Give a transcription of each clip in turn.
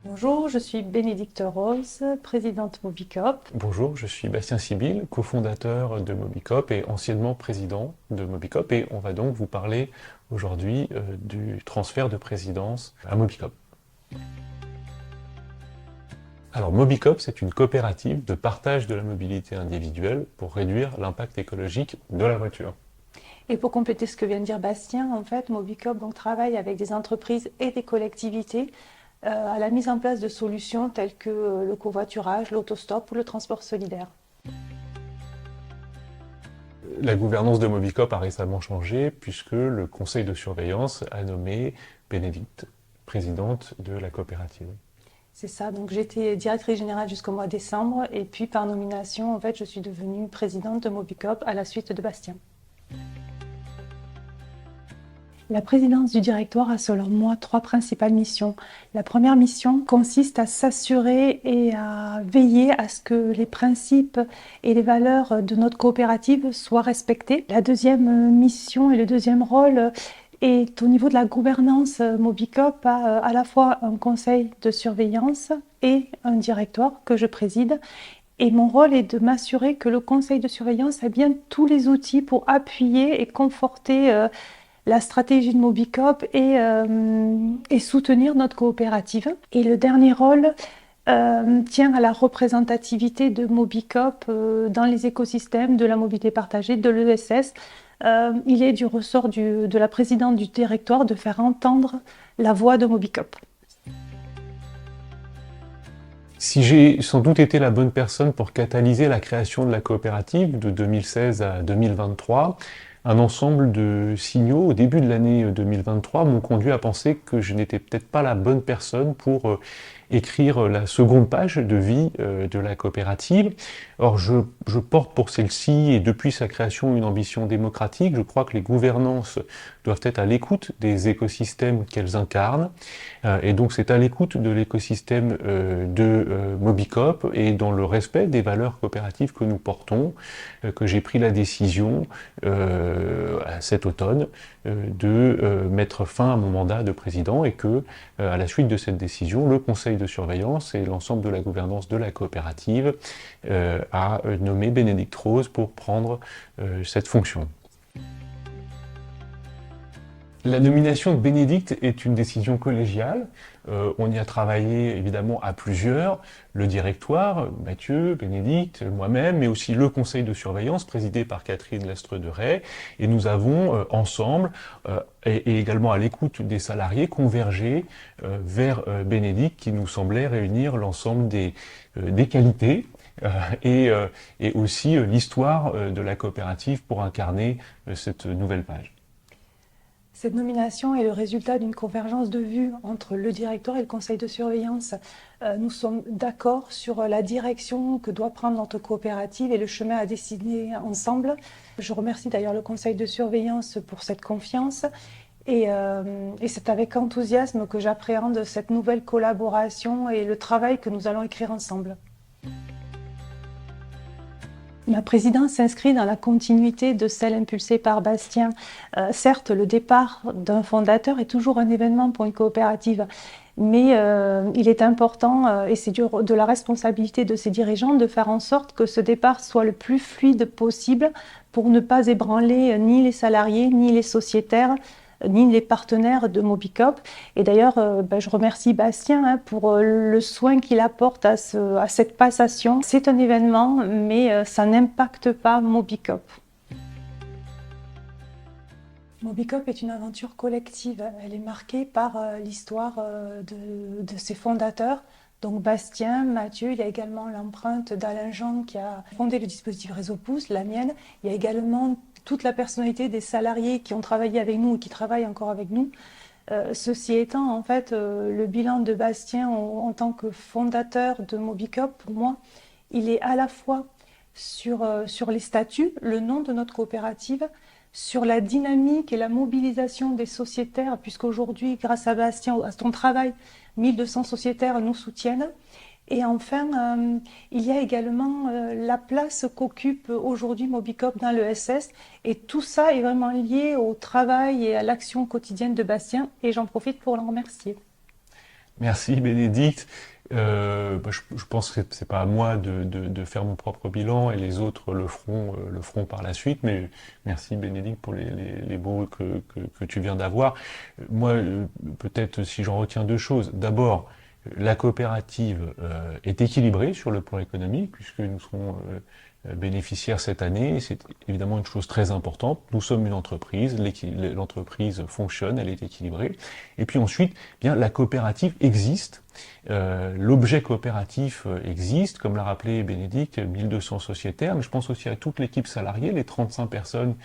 Bonjour, je suis Bénédicte Rose, présidente Mobicop. Bonjour, je suis Bastien Sibyl, cofondateur de Mobicop et anciennement président de Mobicop, et on va donc vous parler aujourd'hui du transfert de présidence à Mobicop. Alors Mobicop, c'est une coopérative de partage de la mobilité individuelle pour réduire l'impact écologique de la voiture. Et pour compléter ce que vient de dire Bastien, en fait, Mobicop travaille avec des entreprises et des collectivités à la mise en place de solutions telles que le covoiturage, l'autostop ou le transport solidaire. La gouvernance de Mobicop a récemment changé puisque le conseil de surveillance a nommé Bénédicte présidente de la coopérative. C'est ça, donc j'étais directrice générale jusqu'au mois de décembre et puis par nomination, en fait, je suis devenue présidente de Mobicop à la suite de Bastien. La présidence du directoire a selon moi trois principales missions. La première mission consiste à s'assurer et à veiller à ce que les principes et les valeurs de notre coopérative soient respectés. La deuxième mission et le deuxième rôle est au niveau de la gouvernance. Mobicop a à la fois un conseil de surveillance et un directoire que je préside. Et mon rôle est de m'assurer que le conseil de surveillance a bien tous les outils pour appuyer et conforter la stratégie de Mobicop et soutenir notre coopérative. Et le dernier rôle tient à la représentativité de Mobicop dans les écosystèmes de la mobilité partagée, de l'ESS. Il est du ressort de la présidente du directoire de faire entendre la voix de Mobicop. Si j'ai sans doute été la bonne personne pour catalyser la création de la coopérative de 2016 à 2023, un ensemble de signaux au début de l'année 2023 m'ont conduit à penser que je n'étais peut-être pas la bonne personne pour écrire la seconde page de vie de la coopérative. Or, je porte pour celle-ci, et depuis sa création, une ambition démocratique. Je crois que les gouvernances doivent être à l'écoute des écosystèmes qu'elles incarnent. Et donc c'est à l'écoute de l'écosystème de Mobicop et dans le respect des valeurs coopératives que nous portons que j'ai pris la décision cet automne de mettre fin à mon mandat de président, et que à la suite de cette décision, le conseil de surveillance et l'ensemble de la gouvernance de la coopérative a nommé Bénédicte Rose pour prendre cette fonction. La nomination de Bénédicte est une décision collégiale. On y a travaillé évidemment à plusieurs, le directoire, Mathieu, Bénédicte, moi-même, mais aussi le conseil de surveillance présidé par Catherine Lestre de Ray. Et nous avons ensemble, et également à l'écoute des salariés, convergé vers Bénédicte, qui nous semblait réunir l'ensemble des qualités et aussi l'histoire de la coopérative pour incarner cette nouvelle page. Cette nomination est le résultat d'une convergence de vues entre le directoire et le conseil de surveillance. Nous sommes d'accord sur la direction que doit prendre notre coopérative et le chemin à dessiner ensemble. Je remercie d'ailleurs le conseil de surveillance pour cette confiance. Et c'est avec enthousiasme que j'appréhende cette nouvelle collaboration et le travail que nous allons écrire ensemble. Ma présidence s'inscrit dans la continuité de celle impulsée par Bastien. Certes, le départ d'un fondateur est toujours un événement pour une coopérative, mais il est important, et c'est de la responsabilité de ses dirigeants, de faire en sorte que ce départ soit le plus fluide possible pour ne pas ébranler ni les salariés, ni les sociétaires, ni les partenaires de Mobicop. Et d'ailleurs, je remercie Bastien pour le soin qu'il apporte à cette passation. C'est un événement, mais ça n'impacte pas Mobicop. Mobicop est une aventure collective. Elle est marquée par l'histoire de ses fondateurs. Donc Bastien, Mathieu, il y a également l'empreinte d'Alain Jean qui a fondé le dispositif Réseau Pouce, la mienne. Il y a également toute la personnalité des salariés qui ont travaillé avec nous et qui travaillent encore avec nous. Ceci étant, en fait, le bilan de Bastien en tant que fondateur de Mobicop, pour moi, il est à la fois sur les statuts, le nom de notre coopérative, sur la dynamique et la mobilisation des sociétaires, puisqu'aujourd'hui, grâce à Bastien, à son travail, 1200 sociétaires nous soutiennent. Et enfin, il y a également la place qu'occupe aujourd'hui Mobicop dans l'ESS. Et tout ça est vraiment lié au travail et à l'action quotidienne de Bastien. Et j'en profite pour l'en remercier. Merci Bénédicte. Je pense que c'est pas à moi de faire mon propre bilan et les autres le feront par la suite. Mais merci Bénédicte pour les mots que tu viens d'avoir. Moi, peut-être si j'en retiens deux choses. D'abord, la coopérative est équilibrée sur le plan économique puisque nous serons bénéficiaires cette année. C'est évidemment une chose très importante. Nous sommes une entreprise, l'entreprise fonctionne, elle est équilibrée. Et puis ensuite, bien la coopérative existe. L'objet coopératif existe, comme l'a rappelé Bénédicte, 1200 sociétaires, mais je pense aussi à toute l'équipe salariée, les 35 personnes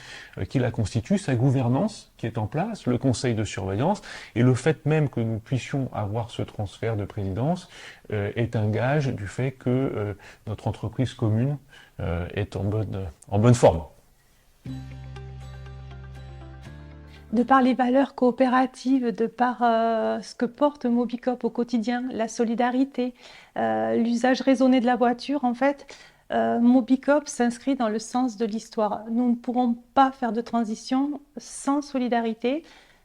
qui la constituent, sa gouvernance qui est en place, le conseil de surveillance, et le fait même que nous puissions avoir ce transfert de présidence est un gage du fait que notre entreprise commune est en bonne forme. De par les valeurs coopératives, de par ce que porte Mobicop au quotidien, la solidarité, l'usage raisonné de la voiture, en fait, Mobicop s'inscrit dans le sens de l'histoire. Nous ne pourrons pas faire de transition sans solidarité.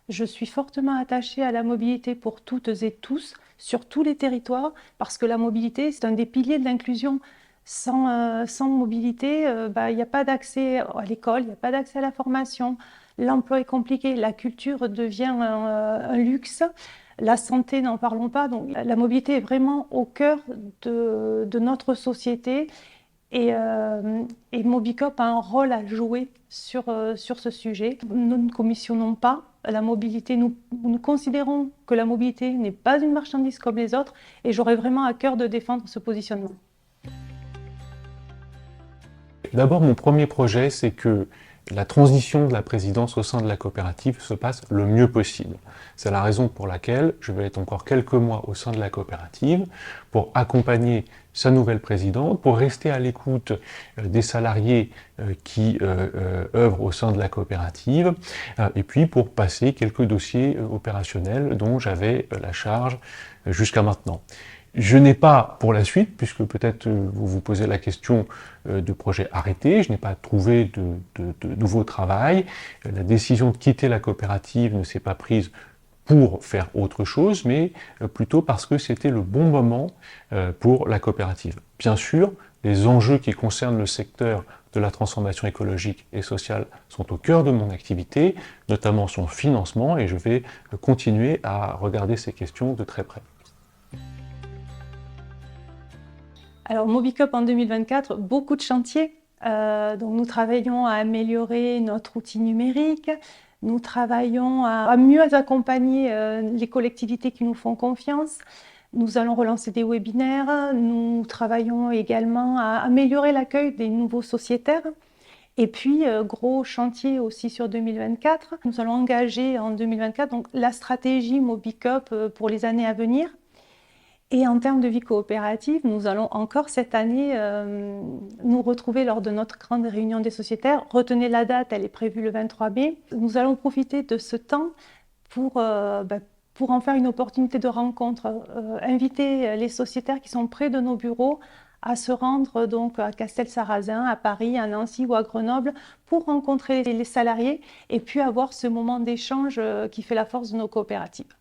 Je suis fortement attachée à la mobilité pour toutes et tous, sur tous les territoires, parce que la mobilité, c'est un des piliers de l'inclusion. Sans mobilité, il n'y a pas d'accès à l'école, il n'y a pas d'accès à la formation. L'emploi est compliqué, la culture devient un luxe, la santé, n'en parlons pas. Donc la mobilité est vraiment au cœur de notre société et Mobicop a un rôle à jouer sur ce sujet. Nous ne commissionnons pas la mobilité, nous considérons que la mobilité n'est pas une marchandise comme les autres et j'aurais vraiment à cœur de défendre ce positionnement. D'abord, mon premier projet, c'est que la transition de la présidence au sein de la coopérative se passe le mieux possible. C'est la raison pour laquelle je vais être encore quelques mois au sein de la coopérative pour accompagner sa nouvelle présidente, pour rester à l'écoute des salariés qui œuvrent au sein de la coopérative, et puis pour passer quelques dossiers opérationnels dont j'avais la charge jusqu'à maintenant. Je n'ai pas, pour la suite, puisque peut-être vous vous posez la question de projet arrêté, je n'ai pas trouvé de nouveau travail. La décision de quitter la coopérative ne s'est pas prise pour faire autre chose, mais plutôt parce que c'était le bon moment pour la coopérative. Bien sûr, les enjeux qui concernent le secteur de la transformation écologique et sociale sont au cœur de mon activité, notamment son financement, et je vais continuer à regarder ces questions de très près. Alors Mobicop en 2024, beaucoup de chantiers. Donc nous travaillons à améliorer notre outil numérique, nous travaillons à mieux accompagner les collectivités qui nous font confiance. Nous allons relancer des webinaires, nous travaillons également à améliorer l'accueil des nouveaux sociétaires. Et puis, gros chantier aussi sur 2024, nous allons engager en 2024 donc, la stratégie Mobicop pour les années à venir. Et en termes de vie coopérative, nous allons encore cette année nous retrouver lors de notre grande réunion des sociétaires. Retenez la date, elle est prévue le 23 mai. Nous allons profiter de ce temps pour en faire une opportunité de rencontre, inviter les sociétaires qui sont près de nos bureaux à se rendre donc à Castelsarrasin, à Paris, à Nancy ou à Grenoble pour rencontrer les salariés et puis avoir ce moment d'échange qui fait la force de nos coopératives.